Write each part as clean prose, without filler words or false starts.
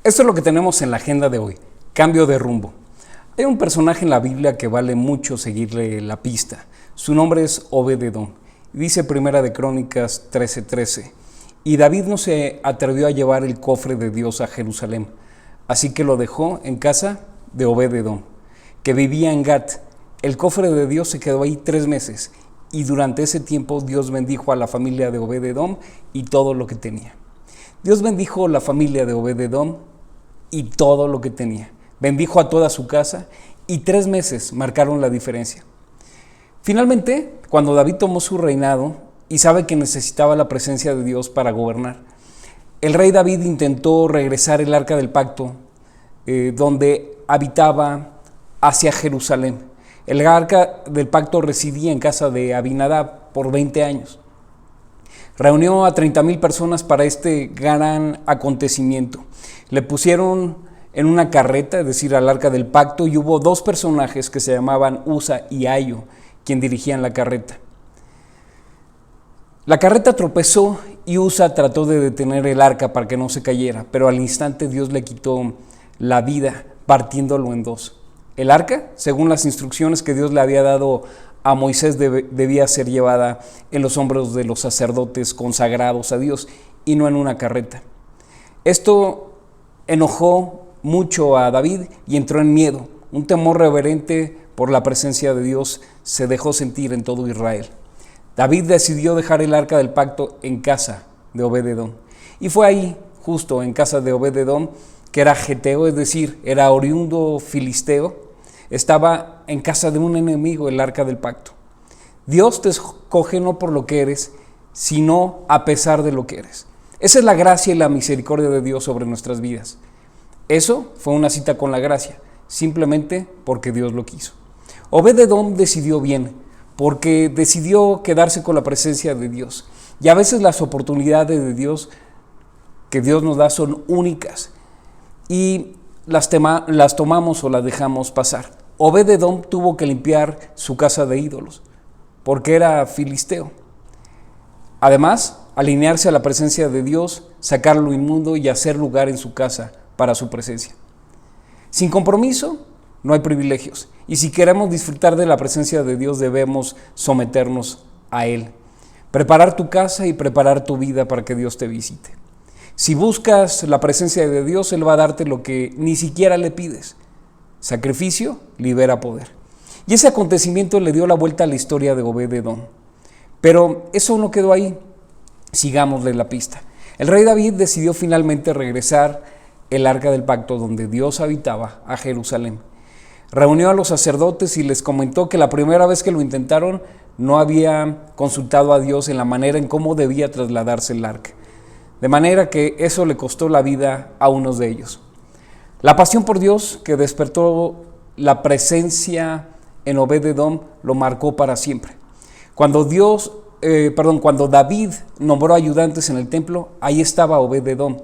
Esto es lo que tenemos en la agenda de hoy, cambio de rumbo. Hay un personaje en la Biblia que vale mucho seguirle la pista. Su nombre es Obed-Edom. Dice Primera de Crónicas 13:13. Y David no se atrevió a llevar el cofre de Dios a Jerusalén, así que lo dejó en casa de Obed-Edom, que vivía en Gat. El cofre de Dios se quedó ahí 3 meses, y durante ese tiempo Dios bendijo a la familia de Obed-Edom y todo lo que tenía. Dios bendijo la familia de Obed-Edom y todo lo que tenía. Bendijo a toda su casa y 3 meses marcaron la diferencia. Finalmente, cuando David tomó su reinado y sabe que necesitaba la presencia de Dios para gobernar, el rey David intentó regresar el arca del pacto donde habitaba hacia Jerusalén. El arca del pacto residía en casa de Abinadab por 20 años. Reunió a 30,000 personas para este gran acontecimiento. Le pusieron en una carreta, es decir, al arca del pacto, y hubo 2 personajes que se llamaban Usa y Ayo, quien dirigían la carreta. La carreta tropezó y Usa trató de detener el arca para que no se cayera, pero al instante Dios le quitó la vida partiéndolo en 2. El arca, según las instrucciones que Dios le había dado a Moisés, debía ser llevada en los hombros de los sacerdotes consagrados a Dios y no en una carreta. Esto enojó mucho a David y entró en miedo. Un temor reverente por la presencia de Dios se dejó sentir en todo Israel. David decidió dejar el arca del pacto en casa de Obed-Edom. Y fue ahí, justo en casa de Obed-Edom, que era geteo, es decir, era oriundo filisteo. Estaba en casa de un enemigo el arca del pacto. Dios te escoge no por lo que eres, sino a pesar de lo que eres. Esa es la gracia y la misericordia de Dios sobre nuestras vidas. Eso fue una cita con la gracia, simplemente porque Dios lo quiso. Obed-Edom decidió bien, porque decidió quedarse con la presencia de Dios. Y a veces las oportunidades de Dios que Dios nos da son únicas y las tomamos o las dejamos pasar. Obed-Edom tuvo que limpiar su casa de ídolos, porque era filisteo. Además, alinearse a la presencia de Dios, sacar lo inmundo y hacer lugar en su casa para su presencia. Sin compromiso, no hay privilegios. Y si queremos disfrutar de la presencia de Dios, debemos someternos a Él. Preparar tu casa y preparar tu vida para que Dios te visite. Si buscas la presencia de Dios, Él va a darte lo que ni siquiera le pides. Sacrificio libera poder. Y ese acontecimiento le dio la vuelta a la historia de Obed-Edom. Pero eso no quedó ahí. Sigámosle la pista. El rey David decidió finalmente regresar el arca del pacto donde Dios habitaba a Jerusalén. Reunió a los sacerdotes y les comentó que la primera vez que lo intentaron no había consultado a Dios en la manera en cómo debía trasladarse el arca. De manera que eso le costó la vida a unos de ellos. La pasión por Dios que despertó la presencia en Obed-Edom lo marcó para siempre. Cuando David nombró ayudantes en el templo, ahí estaba Obed-Edom.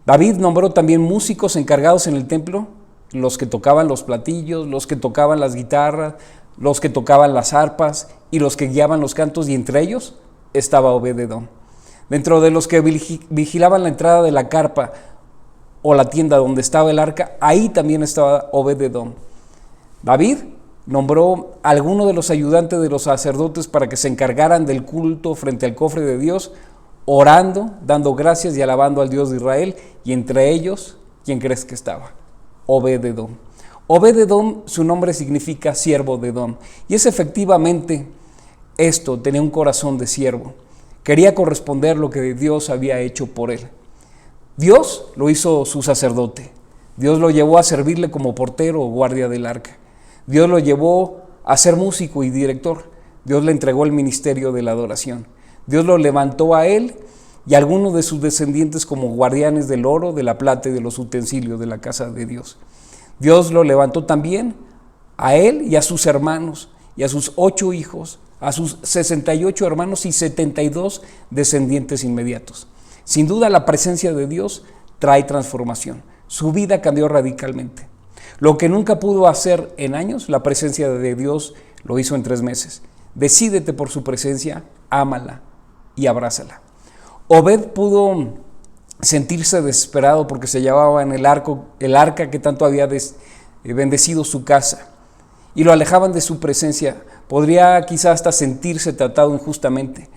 David nombró también músicos encargados en el templo, los que tocaban los platillos, los que tocaban las guitarras, los que tocaban las arpas y los que guiaban los cantos, y entre ellos estaba Obed-Edom. Dentro de los que vigilaban la entrada de la carpa o la tienda donde estaba el arca, ahí también estaba Obed-Edom. David nombró a algunos de los ayudantes de los sacerdotes para que se encargaran del culto frente al cofre de Dios, orando, dando gracias y alabando al Dios de Israel, y entre ellos, ¿quién crees que estaba? Obed-Edom. Obed-Edom, su nombre significa siervo de Edom, y es efectivamente esto, tenía un corazón de siervo. Quería corresponder lo que Dios había hecho por él. Dios lo hizo su sacerdote. Dios lo llevó a servirle como portero o guardia del arca. Dios lo llevó a ser músico y director. Dios le entregó el ministerio de la adoración. Dios lo levantó a él y a algunos de sus descendientes como guardianes del oro, de la plata y de los utensilios de la casa de Dios. Dios lo levantó también a él y a sus hermanos y a sus 8 hijos, a sus 68 hermanos y 72 descendientes inmediatos. Sin duda la presencia de Dios trae transformación. Su vida cambió radicalmente. Lo que nunca pudo hacer en años, la presencia de Dios lo hizo en 3 meses. Decídete por su presencia, ámala y abrázala. Obed pudo sentirse desesperado porque se llevaba en el arca que tanto había bendecido su casa, y lo alejaban de su presencia. Podría quizás hasta sentirse tratado injustamente,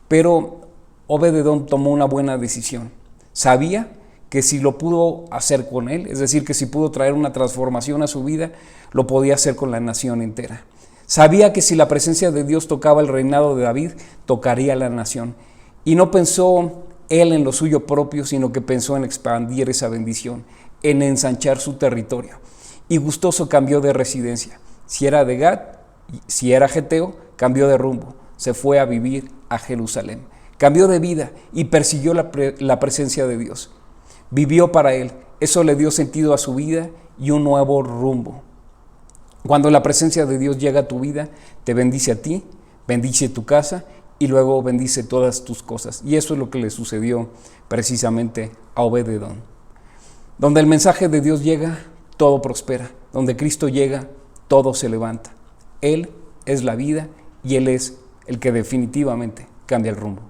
pero Obed-Edom tomó una buena decisión. Sabía que si lo pudo hacer con él, es decir, que si pudo traer una transformación a su vida, lo podía hacer con la nación entera. Sabía que si la presencia de Dios tocaba el reinado de David, tocaría la nación. Y no pensó él en lo suyo propio, sino que pensó en expandir esa bendición, en ensanchar su territorio. Y gustoso cambió de residencia. Si era de Gad, si era geteo, cambió de rumbo. Se fue a vivir a Jerusalén. Cambió de vida y persiguió la presencia de Dios. Vivió para Él. Eso le dio sentido a su vida y un nuevo rumbo. Cuando la presencia de Dios llega a tu vida, te bendice a ti, bendice tu casa y luego bendice todas tus cosas. Y eso es lo que le sucedió precisamente a Obed-Edom. Donde el mensaje de Dios llega, todo prospera. Donde Cristo llega, todo se levanta. Él es la vida y Él es el que definitivamente cambia el rumbo.